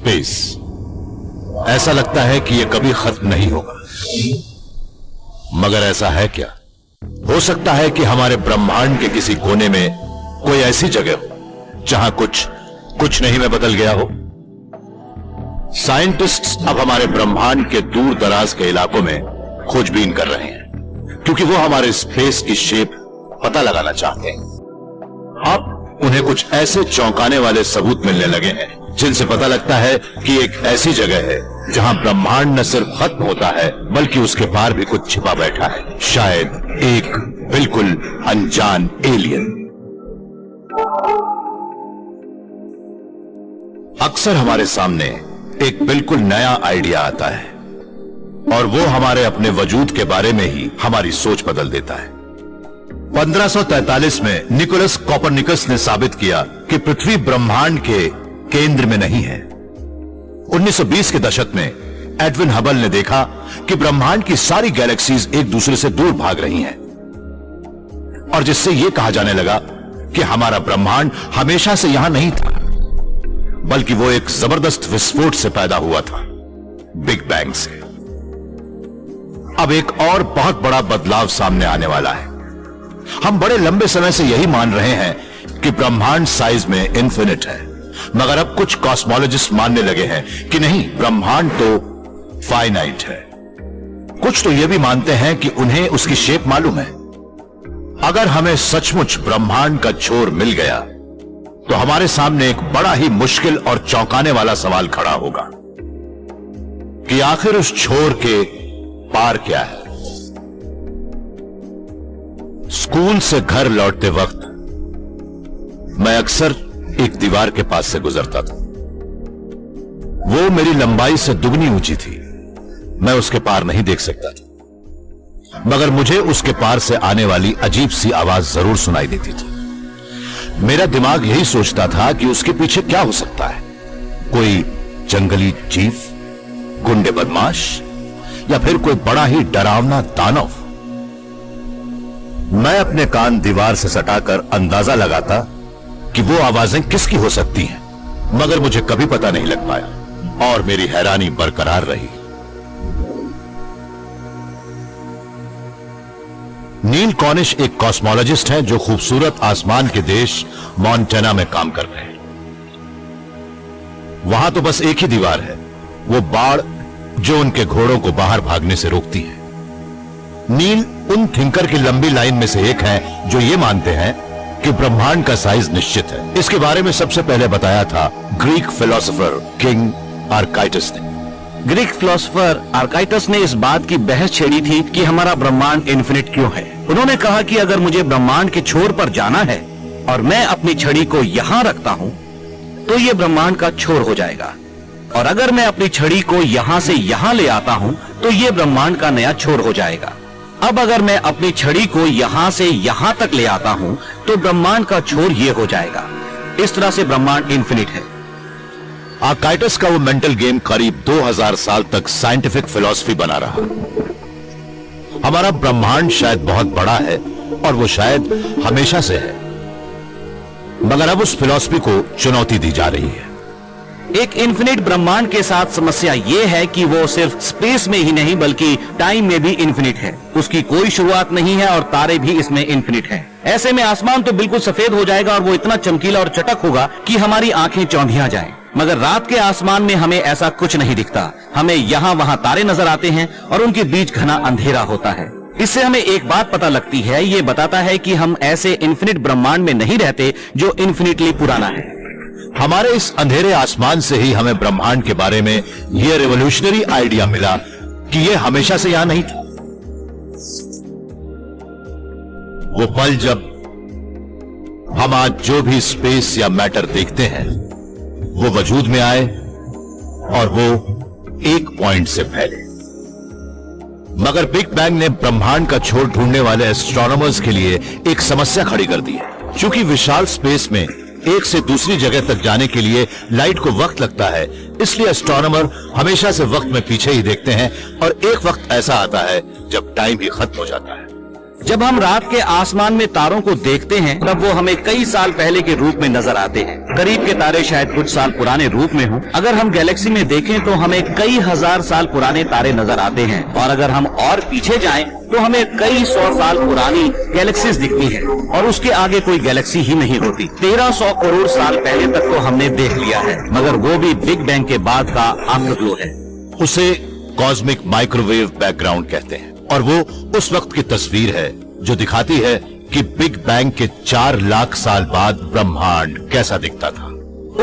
Space. ऐसा लगता है कि यह कभी खत्म नहीं होगा, मगर ऐसा है क्या? हो सकता है कि हमारे ब्रह्मांड के किसी कोने में कोई ऐसी जगह हो जहां कुछ नहीं में बदल गया हो। साइंटिस्ट्स अब हमारे ब्रह्मांड के दूर दराज के इलाकों में खोजबीन कर रहे हैं, क्योंकि वो हमारे स्पेस की शेप पता लगाना चाहते हैं। अब उन्हें कुछ ऐसे चौंकाने वाले सबूत मिलने लगे हैं जिनसे पता लगता है कि एक ऐसी जगह है जहां ब्रह्मांड न सिर्फ खत्म होता है बल्कि उसके पार भी कुछ छिपा बैठा है, शायद एक बिल्कुल अनजान एलियन। अक्सर हमारे सामने एक बिल्कुल नया आइडिया आता है और वो हमारे अपने वजूद के बारे में ही हमारी सोच बदल देता है। 1543 में निकोलस कोपरनिकस ने साबित किया कि पृथ्वी ब्रह्मांड के केंद्र में नहीं है। 1920 के दशक में एडविन हबल ने देखा कि ब्रह्मांड की सारी गैलेक्सीज एक दूसरे से दूर भाग रही हैं, और जिससे यह कहा जाने लगा कि हमारा ब्रह्मांड हमेशा से यहां नहीं था, बल्कि वो एक जबरदस्त विस्फोट से पैदा हुआ था, बिग बैंग से। अब एक और बहुत बड़ा बदलाव सामने आने वाला है। हम बड़े लंबे समय से यही मान रहे हैं कि ब्रह्मांड साइज में इन्फिनिट है, मगर अब कुछ कॉस्मोलॉजिस्ट मानने लगे हैं कि नहीं, ब्रह्मांड तो फाइनाइट है। कुछ तो यह भी मानते हैं कि उन्हें उसकी शेप मालूम है। अगर हमें सचमुच ब्रह्मांड का छोर मिल गया तो हमारे सामने एक बड़ा ही मुश्किल और चौंकाने वाला सवाल खड़ा होगा कि आखिर उस छोर के पार क्या है। स्कूल से घर लौटते वक्त मैं अक्सर एक दीवार के पास से गुजरता था। वो मेरी लंबाई से दुगनी ऊंची थी। मैं उसके पार नहीं देख सकता था, मगर मुझे उसके पार से आने वाली अजीब सी आवाज जरूर सुनाई देती थी। मेरा दिमाग यही सोचता था कि उसके पीछे क्या हो सकता है, कोई जंगली जीव, गुंडे बदमाश, या फिर कोई बड़ा ही डरावना दानव। मैं अपने कान दीवार से सटाकर अंदाजा लगाता कि वो आवाजें किसकी हो सकती हैं, मगर मुझे कभी पता नहीं लग पाया और मेरी हैरानी बरकरार रही। नील कॉनिश एक कॉस्मोलॉजिस्ट हैं जो खूबसूरत आसमान के देश मॉन्टेना में काम कर रहे हैं। वहां तो बस एक ही दीवार है, वो बाड़ जो उनके घोड़ों को बाहर भागने से रोकती है। नील उन थिंकर की लंबी लाइन में से एक है जो ये मानते हैं कि ब्रह्मांड का साइज निश्चित है। इसके बारे में सबसे पहले बताया था ग्रीक फिलोसोफर किंग आर्काइटस ने। ग्रीक फिलोसोफर आर्काइटस ने इस बात की बहस छेड़ी थी कि हमारा ब्रह्मांड इन्फिनिट क्यों है। उन्होंने कहा कि अगर मुझे ब्रह्मांड के छोर पर जाना है और मैं अपनी छड़ी को यहाँ रखता हूँ तो ये ब्रह्मांड का छोर हो जाएगा, और अगर मैं अपनी छड़ी को यहाँ से यहाँ ले आता हूँ तो ये ब्रह्मांड का नया छोर हो जाएगा। अब अगर मैं अपनी छड़ी को यहाँ से यहाँ तक ले आता हूँ तो ब्रह्मांड का छोर ये हो जाएगा। इस तरह से ब्रह्मांड इन्फिनिट है। आर्काइटस का वो मेंटल गेम करीब 2000 साल तक साइंटिफिक फिलॉसफी बना रहा। हमारा ब्रह्मांड शायद बहुत बड़ा है और वो शायद हमेशा से है, मगर अब उस फिलॉसफी को चुनौती दी जा रही है। एक इन्फिनिट ब्रह्मांड के साथ समस्या ये है कि वो सिर्फ स्पेस में ही नहीं बल्कि टाइम में भी इन्फिनिट है। उसकी कोई शुरुआत नहीं है और तारे भी इसमें इन्फिनिट हैं। ऐसे में आसमान तो बिल्कुल सफेद हो जाएगा और वो इतना चमकीला और चटक होगा कि हमारी आंखें चौंधिया जाएं। मगर रात के आसमान में हमें ऐसा कुछ नहीं दिखता। हमें यहाँ वहाँ तारे नजर आते हैं और उनके बीच घना अंधेरा होता है। इससे हमें एक बात पता लगती है, ये बताता है कि हम ऐसे इन्फिनिट ब्रह्मांड में नहीं रहते जो इन्फिनिटली पुराना है। हमारे इस अंधेरे आसमान से ही हमें ब्रह्मांड के बारे में यह रेवोल्यूशनरी आइडिया मिला कि यह हमेशा से यहां नहीं था। वो पल जब हम आज जो भी स्पेस या मैटर देखते हैं वो वजूद में आए और वो एक पॉइंट से फैले। मगर बिग बैंग ने ब्रह्मांड का छोर ढूंढने वाले एस्ट्रोनॉमर्स के लिए एक समस्या खड़ी कर दी है। चूंकि विशाल स्पेस में एक से दूसरी जगह तक जाने के लिए लाइट को वक्त लगता है, इसलिए एस्ट्रोनॉमर हमेशा से वक्त में पीछे ही देखते हैं और एक वक्त ऐसा आता है जब टाइम ही खत्म हो जाता है। जब हम रात के आसमान में तारों को देखते हैं तब वो हमें कई साल पहले के रूप में नजर आते हैं। करीब के तारे शायद कुछ साल पुराने रूप में हों। अगर हम गैलेक्सी में देखें तो हमें कई हजार साल पुराने तारे नजर आते हैं, और अगर हम और पीछे जाएं तो हमें कई 100 साल पुरानी गैलेक्सीज दिखती है, और उसके आगे कोई गैलेक्सी ही नहीं होती। 1300 करोड़ साल पहले तक तो हमने देख लिया है, मगर वो भी बिग बैंग के बाद का आफ्टरग्लो है। उसे कॉस्मिक माइक्रोवेव बैकग्राउंड कहते हैं, और वो उस वक्त की तस्वीर है जो दिखाती है कि बिग बैंग के 4 लाख साल बाद ब्रह्मांड कैसा दिखता था।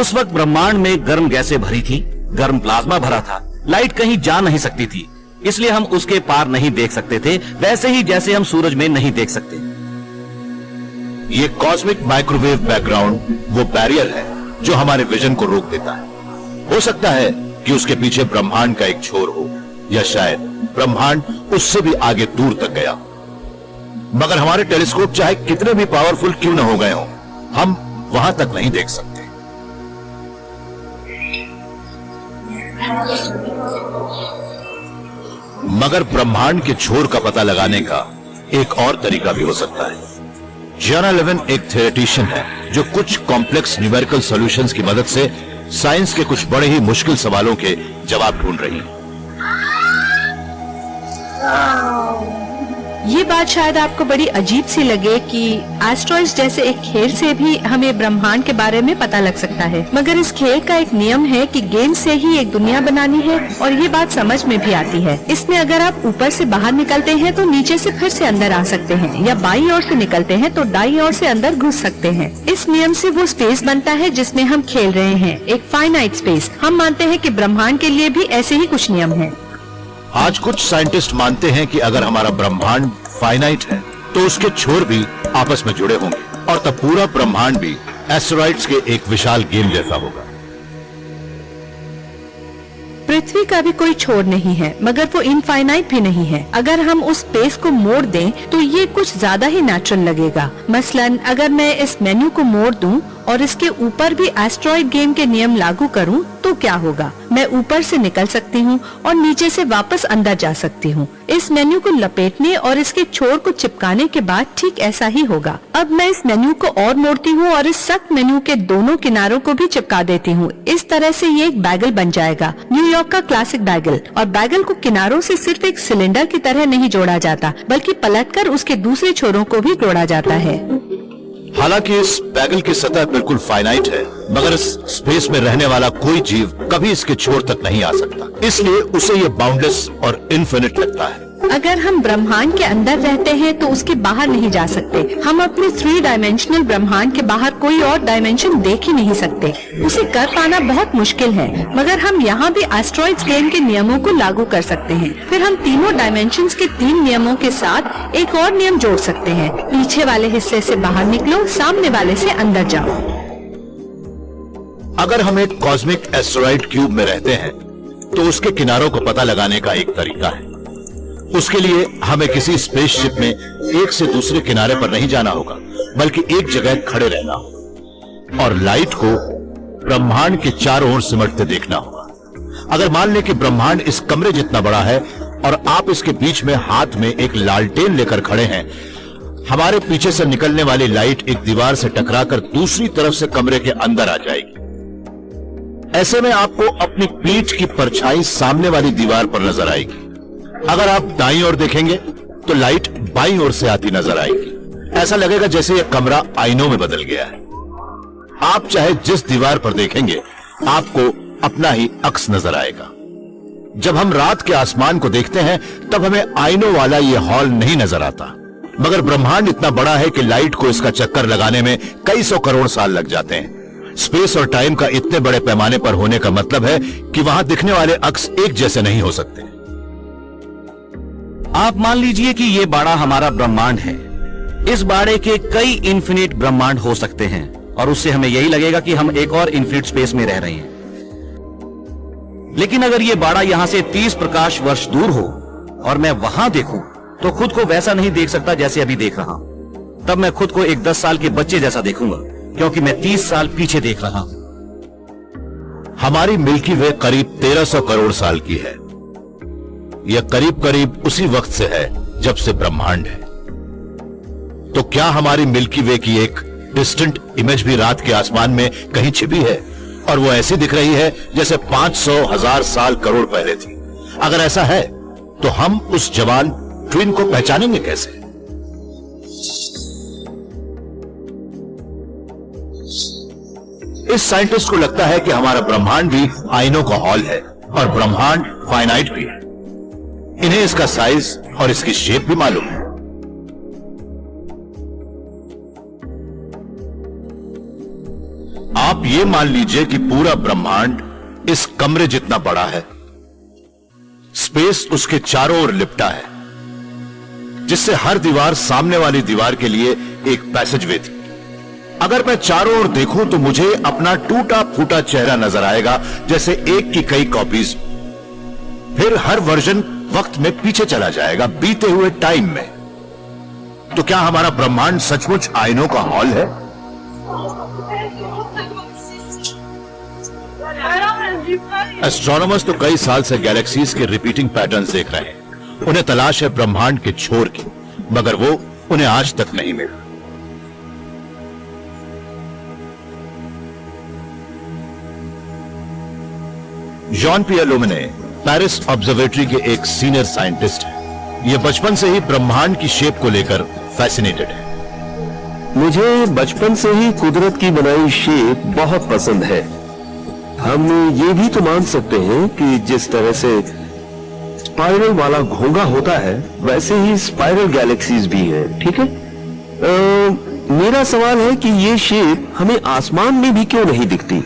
उस वक्त ब्रह्मांड में गर्म गैसें भरी थी, गर्म प्लाज्मा भरा था, लाइट कहीं जा नहीं सकती थी, इसलिए हम उसके पार नहीं देख सकते थे, वैसे ही जैसे हम सूरज में नहीं देख सकते। ये कॉस्मिक माइक्रोवेव बैकग्राउंड वो बैरियर है जो हमारे विजन को रोक देता है। हो सकता है कि उसके पीछे ब्रह्मांड का एक छोर हो, या शायद ब्रह्मांड उससे भी आगे दूर तक गया, मगर हमारे टेलीस्कोप चाहे कितने भी पावरफुल क्यों न हो गए हों, हम वहां तक नहीं देख सकते। मगर ब्रह्मांड के छोर का पता लगाने का एक और तरीका भी हो सकता है। जियाना लेविन एक थ्योरेटिशियन है जो कुछ कॉम्प्लेक्स न्यूमेरिकल सॉल्यूशंस की मदद से साइंस के कुछ बड़े ही मुश्किल सवालों के जवाब ढूंढ रही है। ये बात शायद आपको बड़ी अजीब सी लगे कि एस्ट्रॉइड्स जैसे एक खेल से भी हमें ब्रह्मांड के बारे में पता लग सकता है, मगर इस खेल का एक नियम है कि गेम से ही एक दुनिया बनानी है, और ये बात समझ में भी आती है। इसमें अगर आप ऊपर से बाहर निकलते हैं तो नीचे से फिर से अंदर आ सकते हैं, या बाईं ओर से निकलते हैं तो दाईं ओर से अंदर घुस सकते हैं। इस नियम से वो स्पेस बनता है जिसमें हम खेल रहे हैं, एक फाइनाइट स्पेस। हम मानते हैं कि ब्रह्मांड के लिए भी ऐसे ही कुछ नियम है। आज कुछ साइंटिस्ट मानते हैं कि अगर हमारा ब्रह्मांड फाइनाइट है तो उसके छोर भी आपस में जुड़े होंगे, और तब पूरा ब्रह्मांड भी एस्टेरॉइड्स के एक विशाल गेम जैसा होगा। पृथ्वी का भी कोई छोर नहीं है, मगर वो इनफाइनाइट भी नहीं है। अगर हम उस स्पेस को मोड़ दें तो ये कुछ ज्यादा ही नेचुरल लगेगा। मसलन अगर मैं इस मेन्यू को मोड़ दूं और इसके ऊपर भी एस्ट्रॉइड गेम के नियम लागू करूं तो क्या होगा? मैं ऊपर से निकल सकती हूं और नीचे से वापस अंदर जा सकती हूं। इस मेन्यू को लपेटने और इसके छोर को चिपकाने के बाद ठीक ऐसा ही होगा। अब मैं इस मेन्यू को और मोड़ती हूं और इस सख्त मेन्यू के दोनों किनारों को भी चिपका देती हूं। इस तरह से ये एक बैगल बन जाएगा, न्यूयॉर्क का क्लासिक बैगल। और बैगल को किनारों से सिर्फ एक सिलेंडर की तरह नहीं जोड़ा जाता, बल्कि पलटकर उसके दूसरे छोरों को भी जोड़ा जाता है। हालांकि इस बैगल की सतह बिल्कुल फाइनाइट है, मगर इस स्पेस में रहने वाला कोई जीव कभी इसके छोर तक नहीं आ सकता, इसलिए उसे ये बाउंडलेस और इनफिनिट लगता है। अगर हम ब्रह्मांड के अंदर रहते हैं तो उसके बाहर नहीं जा सकते। हम अपने 3 डायमेंशनल ब्रह्मांड के बाहर कोई और डायमेंशन देख ही नहीं सकते। उसे कर पाना बहुत मुश्किल है, मगर हम यहाँ भी एस्ट्रॉइड्स गेम के नियमों को लागू कर सकते हैं। फिर हम तीनों डायमेंशंस के 3 नियमों के साथ एक और नियम जोड़ सकते हैं। पीछे वाले हिस्से से बाहर निकलो, सामने वाले से अंदर जाओ। अगर हम एक कॉस्मिक एस्टेरॉइड क्यूब में रहते हैं तो उसके किनारों को पता लगाने का एक तरीका है। उसके लिए हमें किसी स्पेसशिप में एक से दूसरे किनारे पर नहीं जाना होगा, बल्कि एक जगह खड़े रहना होगा और लाइट को ब्रह्मांड के चारों ओर सिमटते देखना होगा। अगर मान लें कि ब्रह्मांड इस कमरे जितना बड़ा है और आप इसके बीच में हाथ में एक लालटेन लेकर खड़े हैं, हमारे पीछे से निकलने वाली लाइट एक दीवार से टकराकर दूसरी तरफ से कमरे के अंदर आ जाएगी। ऐसे में आपको अपनी पीठ की परछाई सामने वाली दीवार पर नजर आएगी। अगर आप दाईं ओर देखेंगे तो लाइट बाईं ओर से आती नजर आएगी। ऐसा लगेगा जैसे यह कमरा आईनों में बदल गया है। आप चाहे जिस दीवार पर देखेंगे आपको अपना ही अक्स नजर आएगा। जब हम रात के आसमान को देखते हैं तब हमें आईनों वाला यह हॉल नहीं नजर आता, मगर ब्रह्मांड इतना बड़ा है कि लाइट को इसका चक्कर लगाने में कई 100 करोड़ साल लग जाते हैं। स्पेस और टाइम का इतने बड़े पैमाने पर होने का मतलब है कि वहां दिखने वाले अक्स एक जैसे नहीं हो सकते। आप मान लीजिए कि ये बाड़ा हमारा ब्रह्मांड है। इस बाड़े के कई इन्फिनिट ब्रह्मांड हो सकते हैं, और उससे हमें यही लगेगा कि हम एक और इन्फिनिट स्पेस में रह रहे हैं। लेकिन अगर ये बाड़ा यहां से 30 प्रकाश वर्ष दूर हो और मैं वहां देखूं तो खुद को वैसा नहीं देख सकता जैसे अभी देख रहा हूं। तब मैं खुद को एक 10 साल के बच्चे जैसा देखूंगा, क्योंकि मैं 30 साल पीछे देख रहा हूं। हमारी मिल्की वे करीब 1300 करोड़ साल की है। यह करीब करीब उसी वक्त से है जब से ब्रह्मांड है। तो क्या हमारी मिल्की वे की एक डिस्टेंट इमेज भी रात के आसमान में कहीं छिपी है और वो ऐसी दिख रही है जैसे 500,000 साल करोड़ पहले थी? अगर ऐसा है तो हम उस जवान ट्विन को पहचानेंगे कैसे? इस साइंटिस्ट को लगता है कि हमारा ब्रह्मांड भी आईनों का हॉल है और ब्रह्मांड फाइनाइट भी है। इन्हें इसका साइज और इसकी शेप भी मालूम है। आप ये मान लीजिए कि पूरा ब्रह्मांड इस कमरे जितना बड़ा है। स्पेस उसके चारों ओर लिपटा है, जिससे हर दीवार सामने वाली दीवार के लिए एक पैसेजवे थी। अगर मैं चारों ओर देखूं तो मुझे अपना टूटा फूटा चेहरा नजर आएगा, जैसे एक की कई कॉपीज। फिर हर वर्जन वक्त में पीछे चला जाएगा, बीते हुए टाइम में। तो क्या हमारा ब्रह्मांड सचमुच आईनों का हॉल है? एस्ट्रोनॉमर्स तो कई साल से गैलेक्सीज के रिपीटिंग पैटर्न्स देख रहे हैं। उन्हें तलाश है ब्रह्मांड के छोर की, मगर वो उन्हें आज तक नहीं मिला। जॉन पियर लुमिने पेरिस ऑब्जर्वेटरी के एक सीनियर साइंटिस्ट हैं। ये बचपन से ही ब्रह्मांड की शेप को लेकर फैसिनेटेड है। मुझे बचपन से ही कुदरत की बनाई शेप बहुत पसंद है। हम ये भी तो मान सकते हैं कि जिस तरह से स्पाइरल वाला घोंगा होता है, वैसे ही स्पाइरल गैलेक्सीज भी हैं, ठीक है? मेरा सवाल है कि ये शेप हमें आसमान में भी क्यों नहीं दिखती?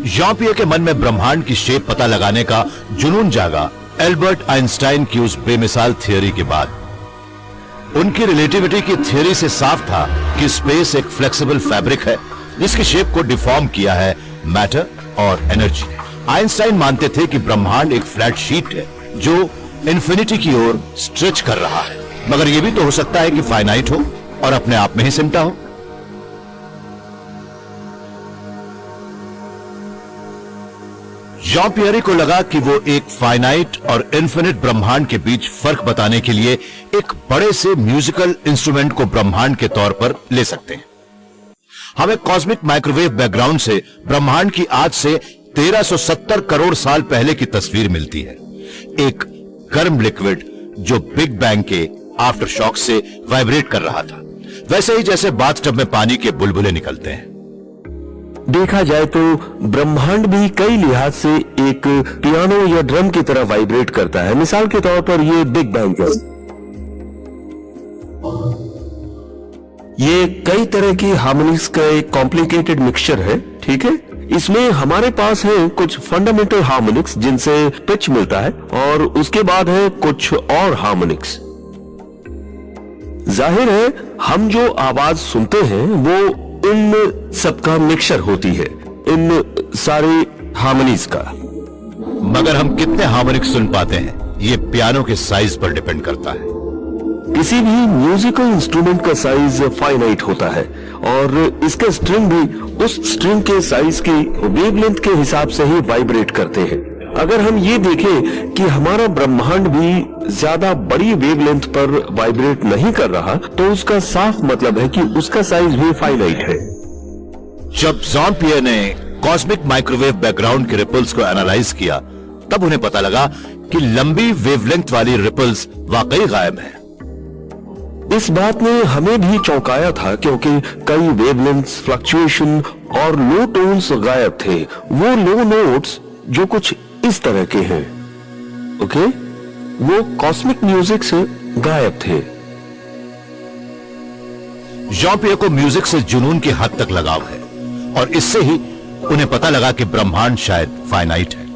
जॉन पियर के मन में ब्रह्मांड की शेप पता लगाने का जुनून जागा एल्बर्ट आइंस्टाइन की उस बेमिसाल थियरी के बाद। उनकी रिलेटिविटी की थियरी से साफ था कि स्पेस एक फ्लेक्सिबल फैब्रिक है जिसकी शेप को डिफॉर्म किया है मैटर और एनर्जी ने। आइंस्टाइन मानते थे कि ब्रह्मांड एक फ्लैट शीट है जो इन्फिनिटी की ओर स्ट्रेच कर रहा है, मगर यह भी तो हो सकता है कि फाइनाइट हो और अपने आप में ही सिमटा हो। जॉन पियरी को लगा कि वो एक फाइनाइट और इन्फिनिट ब्रह्मांड के बीच फर्क बताने के लिए एक बड़े से म्यूजिकल इंस्ट्रूमेंट को ब्रह्मांड के तौर पर ले सकते हैं। हमें कॉस्मिक माइक्रोवेव बैकग्राउंड से ब्रह्मांड की आज से 1370 करोड़ साल पहले की तस्वीर मिलती है। एक गर्म लिक्विड जो बिग बैंग के आफ्टर शॉक से वाइब्रेट कर रहा था, वैसे ही जैसे बाथटब में पानी के बुलबुले निकलते हैं। देखा जाए तो ब्रह्मांड भी कई लिहाज से एक पियानो या ड्रम की तरह वाइब्रेट करता है। मिसाल के तौर पर ये बिग बैंग है। ये कई तरह की हार्मोनिक्स का एक कॉम्प्लिकेटेड मिक्सचर है, ठीक है? इसमें हमारे पास है कुछ फंडामेंटल हार्मोनिक्स जिनसे पिच मिलता है, और उसके बाद है कुछ और हार्मोनिक्स। जाहिर है हम जो आवाज सुनते हैं वो इन सबका मिक्सचर होती है, इन सारे हार्मोनीज का। मगर हम कितने हार्मोनिक्स सुन पाते हैं ये पियानो के साइज पर डिपेंड करता है। किसी भी म्यूजिकल इंस्ट्रूमेंट का साइज फाइनाइट होता है और इसके स्ट्रिंग भी उस स्ट्रिंग के साइज की वेवलेंथ के हिसाब से ही वाइब्रेट करते हैं। अगर हम ये देखें कि हमारा ब्रह्मांड भी ज्यादा बड़ी वेवलेंथ पर वाइब्रेट नहीं कर रहा, तो उसका साफ मतलब है कि उसका साइज भी फाइनाइट है। जब जॉन पियर ने कॉस्मिक माइक्रोवेव बैकग्राउंड के रिपल्स को एनालाइज किया, तब उन्हें पता लगा कि लंबी वेवलेंथ वाली रिपल्स वाकई गायब हैं। इस बात ने हमें भी चौंकाया था, क्योंकि कई वेवलेंथ्स, फ्लक्चुएशन और लो टोन्स गायब थे। वो लो नोट्स जो कुछ इस तरह के हैं, ओके, वो कॉस्मिक म्यूजिक से गायब थे। जॉन पियर को म्यूजिक से जुनून की हद तक लगाव है और इससे ही उन्हें पता लगा कि ब्रह्मांड शायद फाइनाइट है।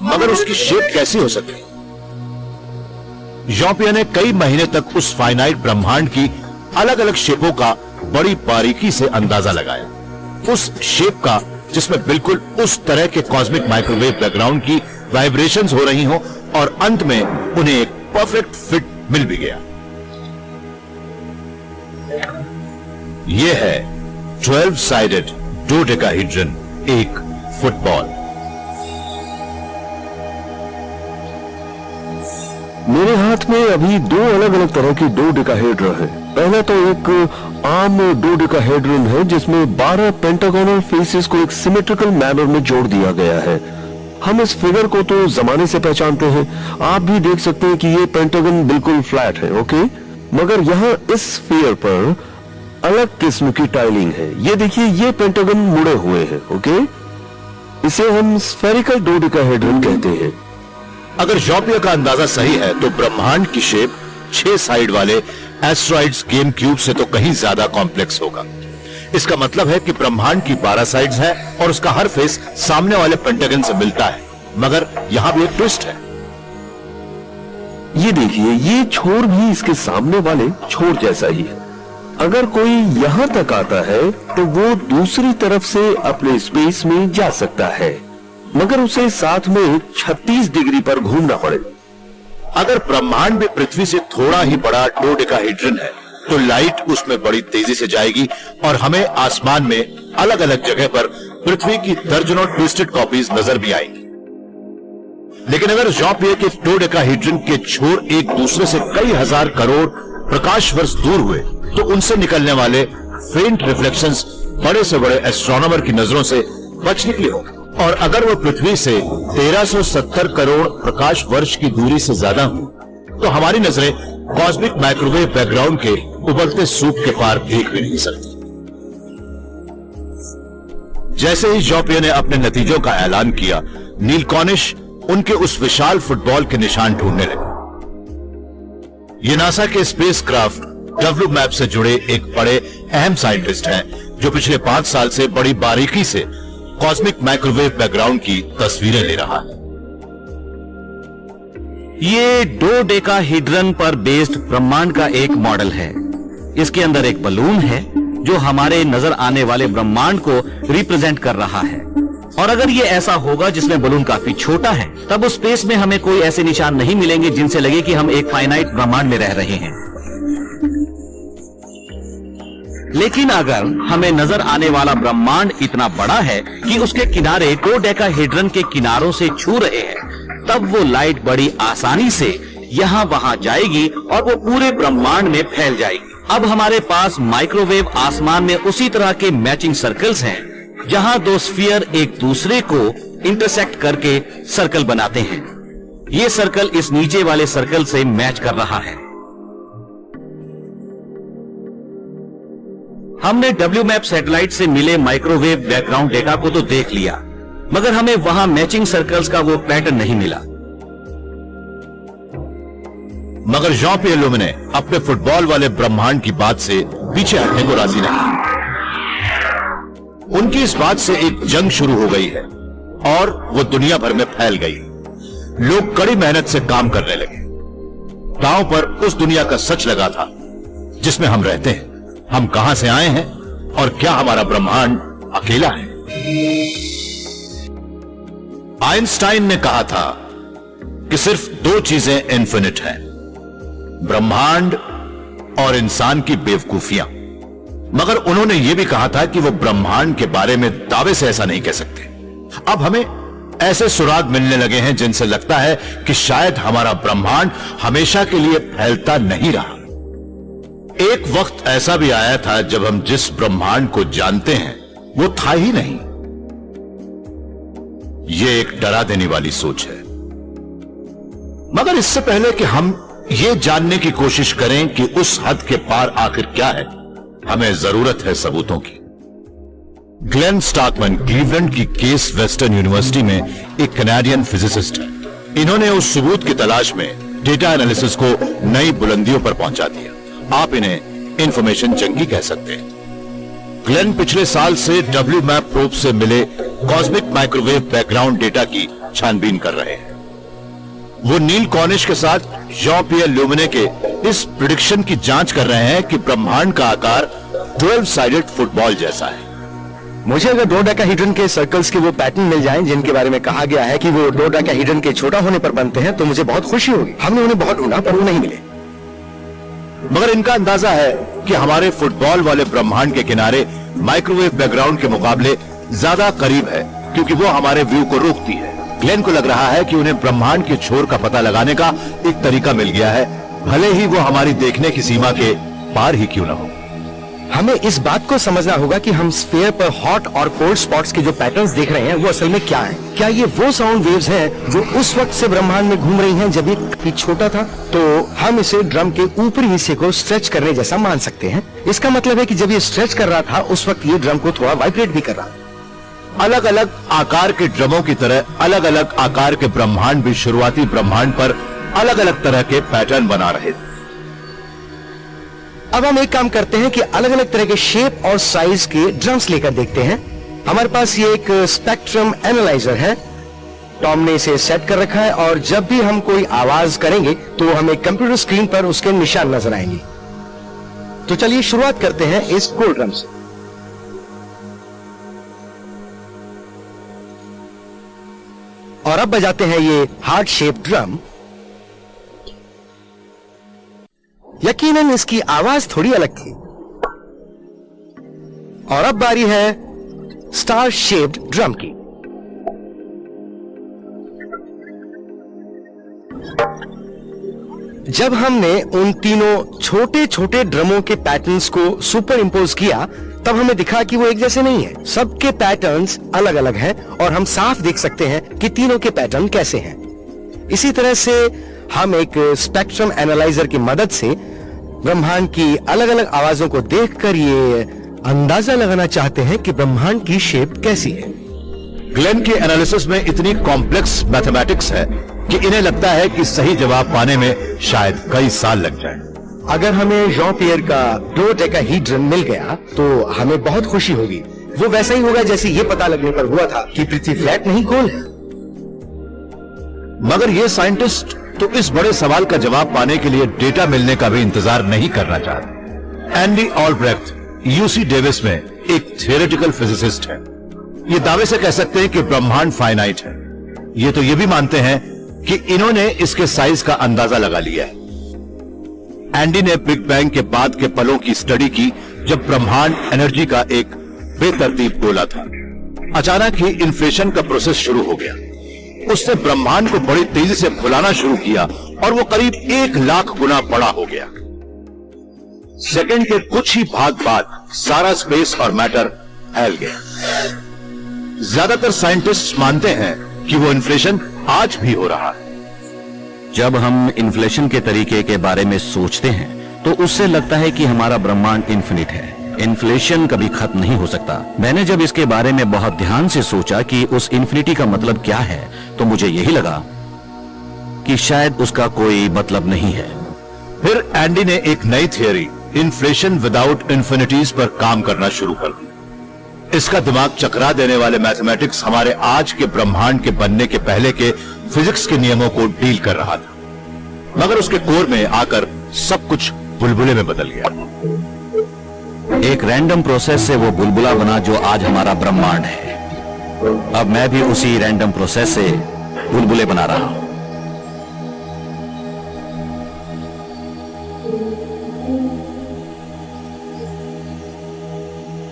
मगर उसकी शेप कैसी हो सकती? जॉन पियर ने कई महीने तक उस फाइनाइट ब्रह्मांड की अलग अलग शेपों का बड़ी बारीकी से अंदाजा लगाया। उस शेप का जिसमें बिल्कुल उस तरह के कॉस्मिक माइक्रोवेव बैकग्राउंड की वाइब्रेशंस हो रही हो, और अंत में उन्हें एक परफेक्ट फिट मिल भी गया। यह है 12 साइडेड डोडेकाहेड्रन, एक फुटबॉल। मेरे हाथ में अभी दो अलग अलग तरह की डोडेकाहेड्रन है। पहला तो एक आम डोडेकाहेड्रन है जिसमें 12 पेंटागोनल फेसेस को एक सिमेट्रिकल मैनर में जोड़ दिया गया है। हम इस फिगर को तो जमाने से पहचानते हैं, आप भी देख सकते हैं कि ये पेंटागन बिल्कुल फ्लैट है, ओके। मगर यहाँ इस स्फीयर पर अलग किस्म की टाइलिंग है। ये देखिए, ये पेंटागन मुड़े हुए हैं, ओके। इसे हम स्फेरिकल डोडेकाहेड्रन कहते हैं। अगर जॉपियर का अंदाजा सही है तो ब्रह्मांड की शेप 6 साइड वाले एस्ट्रॉइड्स गेम क्यूब से तो कहीं ज्यादा कॉम्प्लेक्स होगा। इसका मतलब है कि ब्रह्मांड की 12 साइड्स है और उसका हर फेस सामने वाले पेंटागन से मिलता है। मगर यहां भी एक ट्विस्ट है। ये देखिए, ये छोर भी इसके सामने वाले छोर जैसा ही है। अगर कोई यहां तक आता है तो वो दूसरी तरफ से अपने स्पेस में जा सकता है, मगर उसे साथ में 36 डिग्री पर घूमना पड़े। अगर ब्रह्मांड भी पृथ्वी से थोड़ा ही बड़ा डोडेकाहेड्रन है तो लाइट उसमें बड़ी तेजी से जाएगी और हमें आसमान में अलग अलग जगह पर पृथ्वी की दर्जनों ट्विस्टेड कॉपीज नजर भी आएंगी। लेकिन अगर जॉपियर के डोडेकाहेड्रन के छोर एक दूसरे से कई हजार करोड़ प्रकाश वर्ष दूर हुए तो उनसे निकलने वाले फेंट रिफ्लेक्शंस बड़े से बड़े एस्ट्रोनॉमर की नजरों से बच निकले होंगे। और अगर वो पृथ्वी से 1370 करोड़ प्रकाश वर्ष की दूरी से ज्यादा हो तो हमारी नजरें कॉस्मिक माइक्रोवेव बैकग्राउंड के उबलते सूप के पार देख भी नहीं सकती। जैसे ही जॉपियर ने अपने नतीजों का ऐलान किया, नील कॉनिश उनके उस विशाल फुटबॉल के निशान ढूंढने लगे। ये नासा के स्पेसक्राफ्ट WMAP से जुड़े एक बड़े अहम साइंटिस्ट हैं जो पिछले 5 साल से बड़ी बारीकी से कॉस्मिक माइक्रोवेव बैकग्राउंड की तस्वीरें ले रहा है। ये डोडेकाहेड्रन पर बेस्ड ब्रह्मांड का एक मॉडल है। इसके अंदर एक बलून है जो हमारे नजर आने वाले ब्रह्मांड को रिप्रेजेंट कर रहा है। और अगर ये ऐसा होगा जिसमें बलून काफी छोटा है, तब उस स्पेस में हमें कोई ऐसे निशान नहीं मिलेंगे जिनसे लगे कि हम एक फाइनाइट ब्रह्मांड में रह रहे हैं। लेकिन अगर हमें नजर आने वाला ब्रह्मांड इतना बड़ा है कि उसके किनारे डोडेकाहेड्रन के किनारों से छू रहे हैं, तब वो लाइट बड़ी आसानी से यहाँ वहां जाएगी और वो पूरे ब्रह्मांड में फैल जाएगी। अब हमारे पास माइक्रोवेव आसमान में उसी तरह के मैचिंग सर्कल्स हैं, जहां दो स्फीयर एक दूसरे को इंटरसेक्ट करके सर्कल बनाते हैं। ये सर्कल इस नीचे वाले सर्कल से मैच कर रहा है। हमने WMAP सैटेलाइट से मिले माइक्रोवेव बैकग्राउंड डेटा को तो देख लिया, मगर हमें वहां मैचिंग सर्कल्स का वो पैटर्न नहीं मिला। मगर जॉपियर लुमिने अपने फुटबॉल वाले ब्रह्मांड की बात से पीछे हटने को राजी नहीं। उनकी इस बात से एक जंग शुरू हो गई है और वो दुनिया भर में फैल गई। लोग कड़ी मेहनत से काम करने लगे। दांव पर उस दुनिया का सच लगा था जिसमें हम रहते हैं। हम कहां से आए हैं और क्या हमारा ब्रह्मांड अकेला है? आइंस्टाइन ने कहा था कि सिर्फ 2 चीजें इन्फिनिट हैं, ब्रह्मांड और इंसान की बेवकूफियां। मगर उन्होंने यह भी कहा था कि वो ब्रह्मांड के बारे में दावे से ऐसा नहीं कह सकते। अब हमें ऐसे सुराग मिलने लगे हैं जिनसे लगता है कि शायद हमारा ब्रह्मांड हमेशा के लिए फैलता नहीं रहा। एक वक्त ऐसा भी आया था जब हम जिस ब्रह्मांड को जानते हैं वो था ही नहीं। ये एक डरा देने वाली सोच है। मगर इससे पहले कि हम ये जानने की कोशिश करें कि उस हद के पार आखिर क्या है, हमें जरूरत है सबूतों की। ग्लेन स्टाकमैन क्लीवलैंड की केस वेस्टर्न यूनिवर्सिटी में एक कनाडियन फिजिसिस्ट है। इन्होंने उस सबूत की तलाश में डेटा एनालिसिस को नई बुलंदियों पर पहुंचा दिया। आप इन्हें इंफॉर्मेशन जंगी कह सकते हैं। ग्लेन पिछले साल से WMAP प्रोब से मिले कॉस्मिक माइक्रोवेव बैकग्राउंड डेटा की छानबीन कर रहे हैं। वो नील कॉनिश के साथ जॉपियर लुमिने के इस प्रिडिक्शन की जांच कर रहे हैं कि ब्रह्मांड का आकार 12 साइडेड फुटबॉल जैसा है। मुझे अगर डोडेकाहेड्रन के सर्कल्स के वो पैटर्न मिल जाएं जिनके बारे में कहा गया है कि वो डोडेकाहेड्रन के छोटा होने पर बनते हैं, तो मुझे बहुत खुशी होगी। हमने उन्हें बहुत ढूंढा पर वो नहीं मिले। मगर इनका अंदाजा है कि हमारे फुटबॉल वाले ब्रह्मांड के किनारे माइक्रोवेव बैकग्राउंड के मुकाबले ज्यादा करीब है, क्योंकि वो हमारे व्यू को रोकती है। ग्लेन को लग रहा है कि उन्हें ब्रह्मांड के छोर का पता लगाने का एक तरीका मिल गया है, भले ही वो हमारी देखने की सीमा के पार ही क्यों ना हो। हमें इस बात को समझना होगा कि हम स्फीयर पर हॉट और कोल्ड स्पॉट्स के जो पैटर्न्स देख रहे हैं वो असल में क्या है। क्या ये वो साउंड वेव्स हैं जो उस वक्त से ब्रह्मांड में घूम रही हैं जब ये काफी छोटा था? तो हम इसे ड्रम के ऊपरी हिस्से को स्ट्रेच करने जैसा मान सकते हैं। इसका मतलब है कि जब ये स्ट्रेच कर रहा था उस वक्त ये ड्रम को थोड़ा वाइब्रेट भी कर रहा था। अलग अलग आकार के ड्रमों की तरह अलग अलग आकार के ब्रह्मांड भी शुरुआती ब्रह्मांड पर अलग अलग तरह के पैटर्न बना रहे थे। अब हम एक काम करते हैं कि अलग अलग तरह के शेप और साइज के ड्रम्स लेकर देखते हैं। हमारे पास ये एक स्पेक्ट्रम एनालाइजर है। टॉम ने इसे सेट कर रखा है और जब भी हम कोई आवाज करेंगे तो हमें कंप्यूटर स्क्रीन पर उसके निशान नजर आएंगे। तो चलिए शुरुआत करते हैं इस कोल्ड ड्रम से। और अब बजाते हैं ये हार्ट शेप ड्रम। यकीनन इसकी आवाज थोड़ी अलग थी। और अब बारी है स्टार शेप्ड ड्रम की। जब हमने उन तीनों छोटे छोटे ड्रमों के पैटर्न्स को सुपर इम्पोज किया तब हमें दिखा कि वो एक जैसे नहीं है। सबके पैटर्न्स अलग अलग हैं और हम साफ देख सकते हैं कि तीनों के पैटर्न कैसे हैं। इसी तरह से हम एक स्पेक्ट्रम एनालाइजर की मदद से ब्रह्मांड की अलग अलग आवाजों को देखकर ये अंदाजा लगाना चाहते हैं कि ब्रह्मांड की शेप कैसी है। ग्लेन के एनालिसिस में इतनी कॉम्प्लेक्स मैथमेटिक्स है कि इन्हें लगता है कि सही जवाब पाने में शायद कई साल लग जाएं। अगर हमें जॉन पियर का डोडेकाहीड्रन मिल गया तो हमें बहुत खुशी होगी। वो वैसा ही होगा जैसे ये पता लगने पर हुआ था कि पृथ्वी फ्लैट नहीं गोल है। मगर ये साइंटिस्ट तो इस बड़े सवाल का जवाब पाने के लिए डेटा मिलने का भी इंतजार नहीं करना चाहते। एंडी ऑलब्रेक्ट यूसी डेविस में एक थियोरेटिकल फिजिसिस्ट है। ये दावे से कह सकते हैं कि ब्रह्मांड फाइनाइट है। ये तो ये भी मानते हैं कि इन्होंने इसके साइज का अंदाजा लगा लिया है। एंडी ने बिग बैंग के बाद के पलों की स्टडी की जब ब्रह्मांड एनर्जी का एक बेतरतीब गोला था। अचानक ही इन्फ्लेशन का प्रोसेस शुरू हो गया। उसने ब्रह्मांड को बड़ी तेजी से फुलाना शुरू किया और वो करीब 1,00,000 गुना बड़ा हो गया। सेकंड के कुछ ही भाग बाद सारा स्पेस और मैटर फैल गया। ज्यादातर साइंटिस्ट मानते हैं कि वो इन्फ्लेशन आज भी हो रहा है। जब हम इन्फ्लेशन के तरीके के बारे में सोचते हैं तो उससे लगता है कि हमारा ब्रह्मांड इन्फिनिट है। इन्फ्लेशन कभी खत्म नहीं हो सकता। मैंने जब इसके बारे में बहुत ध्यान से सोचा कि उस इन्फिनिटी का मतलब क्या है तो मुझे यही लगा कि शायद उसका कोई मतलब नहीं है। फिर एंडी ने एक नई थियरी इन्फ्लेशन विदाउट इन्फिनिटीज पर काम करना शुरू कर दी। इसका दिमाग चकरा देने वाले मैथमेटिक्स हमारे आज के ब्रह्मांड के बनने के पहले के फिजिक्स के नियमों को डील कर रहा था, मगर उसके कोर में आकर सब कुछ बुलबुले में बदल गया। एक रैंडम प्रोसेस से वो बुलबुला बना जो आज हमारा ब्रह्मांड है। अब मैं भी उसी रैंडम प्रोसेस से बुलबुले बना रहा हूं।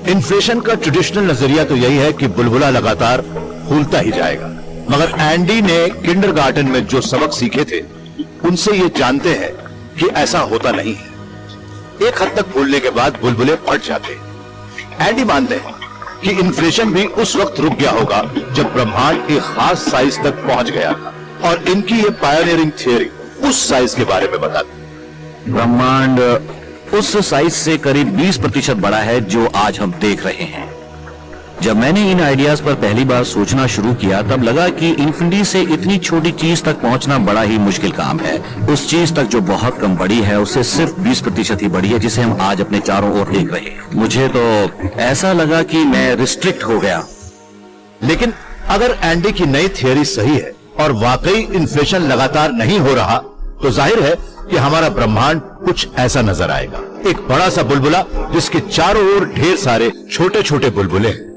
इन्फ्लेशन का ट्रेडिशनल नजरिया तो यही है कि बुलबुला लगातार फूलता ही जाएगा, मगर एंडी ने किंडरगार्टन में जो सबक सीखे थे उनसे ये जानते हैं कि ऐसा होता नहीं है। एक हद तक फूलने के बाद बुलबुले फट जाते हैं। एंडी मानते हैं कि इन्फ्लेशन भी उस वक्त रुक गया होगा जब ब्रह्मांड एक खास साइज तक पहुंच गया था, और इनकी ये पायोनियरिंग थियरी उस साइज के बारे में बताती। ब्रह्मांड उस साइज से करीब 20% बड़ा है जो आज हम देख रहे हैं। जब मैंने इन आइडियाज पर पहली बार सोचना शुरू किया तब लगा कि इन्फिनिटी से इतनी छोटी चीज तक पहुंचना बड़ा ही मुश्किल काम है। उस चीज तक जो बहुत कम बड़ी है उससे सिर्फ 20% ही बड़ी है जिसे हम आज अपने चारों ओर देख रहे हैं। मुझे तो ऐसा लगा कि मैं रिस्ट्रिक्ट हो गया। लेकिन अगर एंडी की नई थियरी सही है और वाकई इन्फ्लेशन लगातार नहीं हो रहा तो जाहिर है कि हमारा ब्रह्मांड कुछ ऐसा नजर आएगा, एक बड़ा सा बुलबुला जिसके चारों ओर ढेर सारे छोटे छोटे बुलबुले हैं।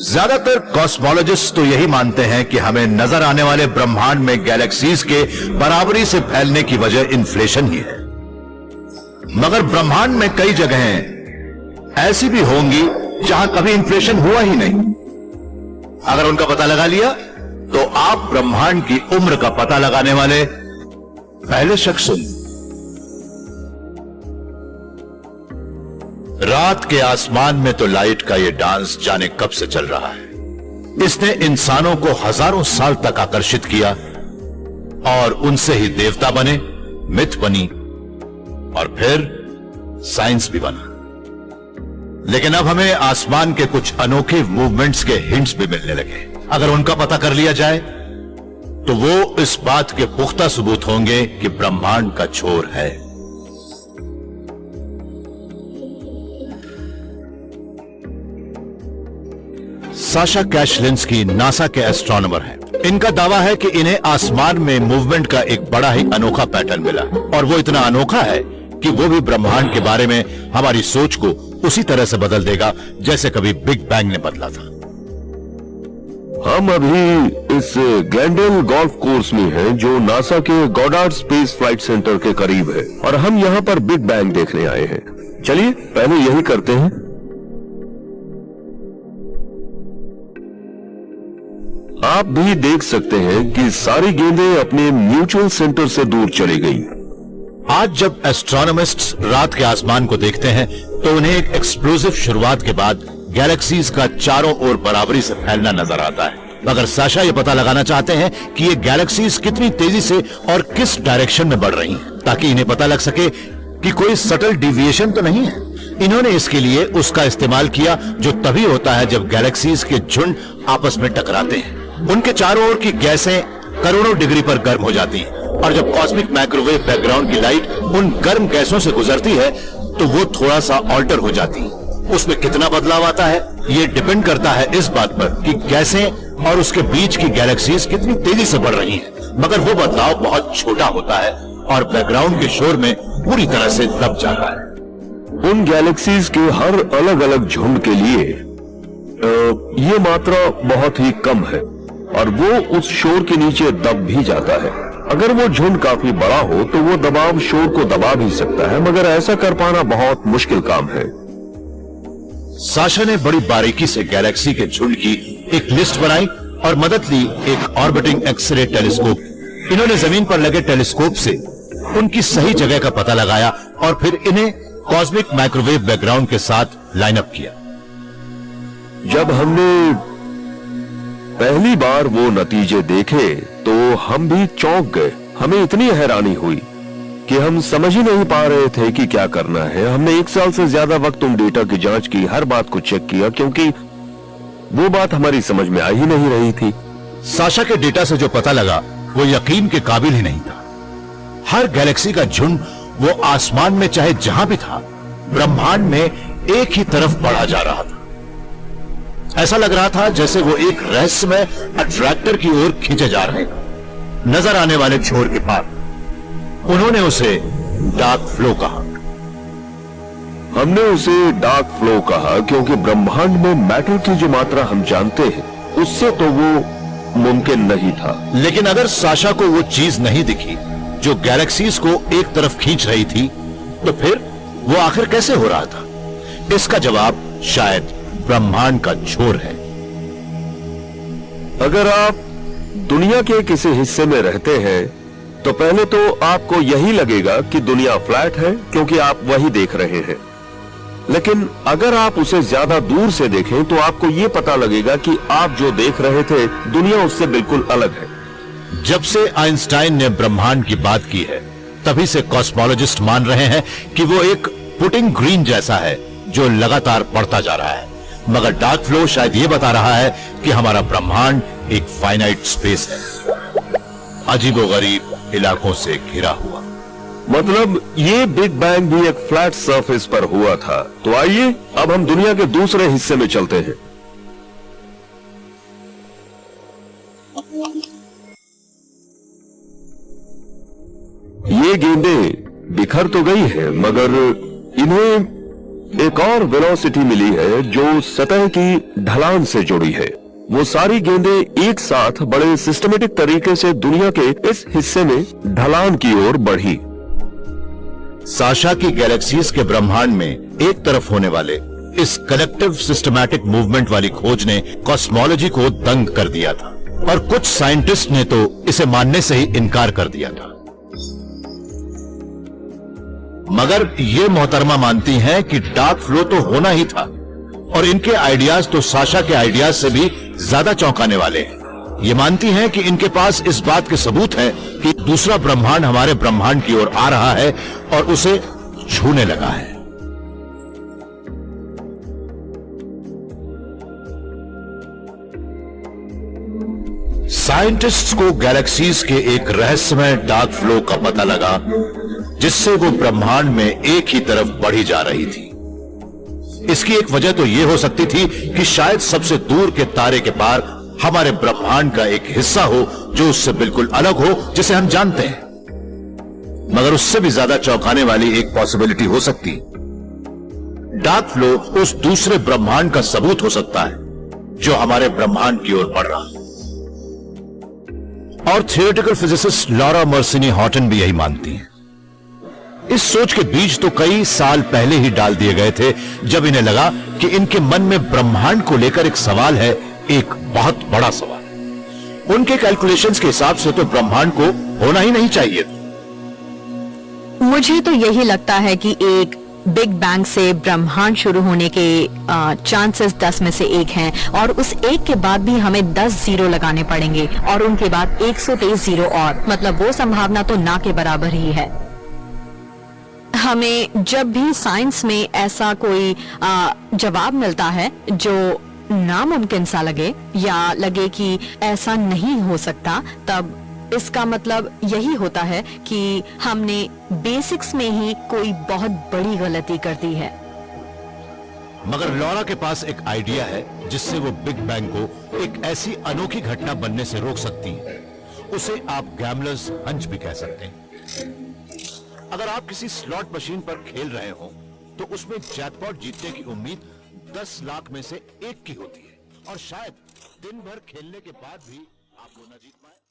ज्यादातर कॉस्मोलॉजिस्ट तो यही मानते हैं कि हमें नजर आने वाले ब्रह्मांड में गैलेक्सीज के बराबरी से फैलने की वजह इन्फ्लेशन ही है, मगर ब्रह्मांड में कई जगहें ऐसी भी होंगी जहां कभी इन्फ्लेशन हुआ ही नहीं। अगर उनका पता लगा लिया तो आप ब्रह्मांड की उम्र का पता लगाने वाले पहले शख्स। रात के आसमान में तो लाइट का ये डांस जाने कब से चल रहा है। इसने इंसानों को हजारों साल तक आकर्षित किया और उनसे ही देवता बने, मिथ बनी और फिर साइंस भी बना। लेकिन अब हमें आसमान के कुछ अनोखे मूवमेंट्स के हिंट्स भी मिलने लगे। अगर उनका पता कर लिया जाए तो वो इस बात के पुख्ता सबूत होंगे कि ब्रह्मांड का छोर है। साशा कैशलिंस्की नासा के एस्ट्रोनॉमर हैं। इनका दावा है कि इन्हें आसमान में मूवमेंट का एक बड़ा ही अनोखा पैटर्न मिला और वो इतना अनोखा है कि वो भी ब्रह्मांड के बारे में हमारी सोच को उसी तरह से बदल देगा जैसे कभी बिग बैंग ने बदला था। हम अभी इस ग्लेंडेल गोल्फ कोर्स में हैं जो नासा के गॉडार्ड स्पेस फ्लाइट सेंटर के करीब है और हम यहाँ पर बिग बैंग देखने आए हैं। चलिए पहले यही करते हैं। आप भी देख सकते हैं कि सारी गेंदें अपने म्यूचुअल सेंटर से दूर चली गई। आज जब एस्ट्रोनॉमिस्ट्स रात के आसमान को देखते हैं तो उन्हें एक एक्सप्लोसिव शुरुआत के बाद गैलेक्सीज का चारों ओर बराबरी से फैलना नजर आता है। मगर साशा ये पता लगाना चाहते हैं कि ये गैलेक्सीज कितनी तेजी से और किस डायरेक्शन में बढ़ रही हैं, ताकि इन्हें पता लग सके कि कोई सटल डिविएशन तो नहीं है। इन्होंने इसके लिए उसका इस्तेमाल किया जो तभी होता है जब गैलेक्सीज के झुंड आपस में टकराते हैं। उनके चारों ओर की गैसें करोड़ों डिग्री पर गर्म हो जाती हैं और जब कॉस्मिक माइक्रोवेव बैकग्राउंड की लाइट उन गर्म गैसों से गुजरती है तो वो थोड़ा सा ऑल्टर हो जाती है। उसमें कितना बदलाव आता है ये डिपेंड करता है इस बात पर कि गैसें और उसके बीच की गैलेक्सीज कितनी तेजी से बढ़ रही हैं। मगर वो बदलाव बहुत छोटा होता है और बैकग्राउंड के शोर में पूरी तरह से दब जाता है। उन गैलेक्सीज के हर अलग अलग झुंड के लिए ये मात्रा बहुत ही कम है और वो उस शोर के नीचे दब भी जाता है। अगर वो झुंड काफी बड़ा हो तो वो दबाव शोर को दबा भी सकता है, मगर ऐसा कर पाना बहुत मुश्किल काम है। साशा ने बड़ी बारीकी से गैलेक्सी के झुंड की एक लिस्ट बनाई और मदद ली एक ऑर्बिटिंग एक्सरे टेलीस्कोप। इन्होंने जमीन पर लगे टेलीस्कोप से उनकी सही जगह का पता लगाया और फिर इन्हें कॉस्मिक माइक्रोवेव बैकग्राउंड के साथ लाइन अप किया। जब हमने पहली बार वो नतीजे देखे तो हम भी चौंक गए। हमें इतनी हैरानी हुई कि हम समझ ही नहीं पा रहे थे कि क्या करना है। हमने 1 साल से ज्यादा वक्त उन डेटा की जांच की, हर बात को चेक किया, क्योंकि वो बात हमारी समझ में आ ही नहीं रही थी। साशा के डेटा से जो पता लगा वो यकीन के काबिल ही नहीं था। हर गैलेक्सी का झुंड वो आसमान में चाहे जहां भी था, ब्रह्मांड में एक ही तरफ बढ़ा जा रहा था। ऐसा लग रहा था जैसे वो एक रहस्यमय अट्रैक्टर की ओर खींचे जा रहे हैं, नजर आने वाले छोर के पार। उन्होंने उसे डार्क फ्लो कहा। हमने उसे डार्क फ्लो कहा क्योंकि ब्रह्मांड में मैटर की जो मात्रा हम जानते हैं उससे तो वो मुमकिन नहीं था। लेकिन अगर साशा को वो चीज नहीं दिखी जो गैलेक्सीज को एक तरफ खींच रही थी, तो फिर वो आखिर कैसे हो रहा था? इसका जवाब शायद ब्रह्मांड का छोर है। अगर आप दुनिया के किसी हिस्से में रहते हैं तो पहले तो आपको यही लगेगा कि दुनिया फ्लैट है क्योंकि आप वही देख रहे हैं। लेकिन अगर आप उसे ज्यादा दूर से देखें तो आपको ये पता लगेगा कि आप जो देख रहे थे दुनिया उससे बिल्कुल अलग है। जब से आइंस्टाइन ने ब्रह्मांड की बात की है तभी से कॉस्मोलॉजिस्ट मान रहे हैं कि वो एक पुटिंग ग्रीन जैसा है जो लगातार बढ़ता जा रहा है। मगर डार्क फ्लो शायद ये बता रहा है कि हमारा ब्रह्मांड एक फाइनाइट स्पेस है, अजीबोगरीब इलाकों से घिरा हुआ। मतलब ये बिग बैंग भी एक फ्लैट सरफेस पर हुआ था। तो आइए अब हम दुनिया के दूसरे हिस्से में चलते हैं। ये गेंदें बिखर तो गई है मगर इन्हें एक और वेलोसिटी मिली है जो सतह की ढलान से जुड़ी है। वो सारी गेंदें एक साथ बड़े सिस्टमेटिक तरीके से दुनिया के इस हिस्से में ढलान की ओर बढ़ी। साशा की गैलेक्सीज के ब्रह्मांड में एक तरफ होने वाले इस कलेक्टिव सिस्टमैटिक मूवमेंट वाली खोज ने कॉस्मोलॉजी को दंग कर दिया था और कुछ साइंटिस्ट ने तो इसे मानने से ही इनकार कर दिया था। मगर ये मोहतरमा मानती हैं कि डार्क फ्लो तो होना ही था और इनके आइडियाज तो साशा के आइडियाज से भी ज्यादा चौंकाने वाले हैं। ये मानती हैं कि इनके पास इस बात के सबूत हैं कि दूसरा ब्रह्मांड हमारे ब्रह्मांड की ओर आ रहा है और उसे छूने लगा है। साइंटिस्ट्स को गैलेक्सीज के एक रहस्यमय डार्क फ्लो का पता लगा जिससे वो ब्रह्मांड में एक ही तरफ बढ़ी जा रही थी। इसकी एक वजह तो यह हो सकती थी कि शायद सबसे दूर के तारे के पार हमारे ब्रह्मांड का एक हिस्सा हो जो उससे बिल्कुल अलग हो, जिसे हम जानते हैं। मगर उससे भी ज्यादा चौंकाने वाली एक पॉसिबिलिटी हो सकती, डार्क फ्लो उस दूसरे ब्रह्मांड का सबूत हो सकता है जो हमारे ब्रह्मांड की ओर बढ़ रहा है। और थियोरेटिकल फिजिसिस्ट लॉरा मर्सिनी हॉटन भी यही मानती हैं। इस सोच के बीज तो कई साल पहले ही डाल दिए गए थे, जब इन्हें लगा कि इनके मन में ब्रह्मांड को लेकर एक सवाल है, एक बहुत बड़ा सवाल। उनके कैलकुलेशंस के हिसाब से तो ब्रह्मांड को होना ही नहीं चाहिए था। मुझे तो यही लगता है कि एक बिग बैंग से ब्रह्मांड शुरू होने के चांसेस 10 में से 1 हैं और उस 1 के बाद भी हमें 10 जीरो लगाने पड़ेंगे और उनके बाद 123 जीरो और, मतलब वो संभावना तो ना के बराबर ही है। हमें जब भी साइंस में ऐसा कोई जवाब मिलता है जो नामुमकिन सा लगे या लगे कि ऐसा नहीं हो सकता, तब इसका मतलब यही होता है कि हमने बेसिक्स में ही कोई बहुत बड़ी गलती कर दी है। मगर लॉरा के पास एक आइडिया है जिससे वो बिग बैंग को एक ऐसी अनोखी घटना बनने से रोक सकती है। उसे आप गैम्बलर्स हंच भी कह सकते हैं। अगर आप किसी स्लॉट मशीन पर खेल रहे हो तो उसमें जैकपॉट जीतने की उम्मीद 10 लाख में से 1 की होती है और शायद दिन भर खेलने के बाद भी आप वो न जीत पाए।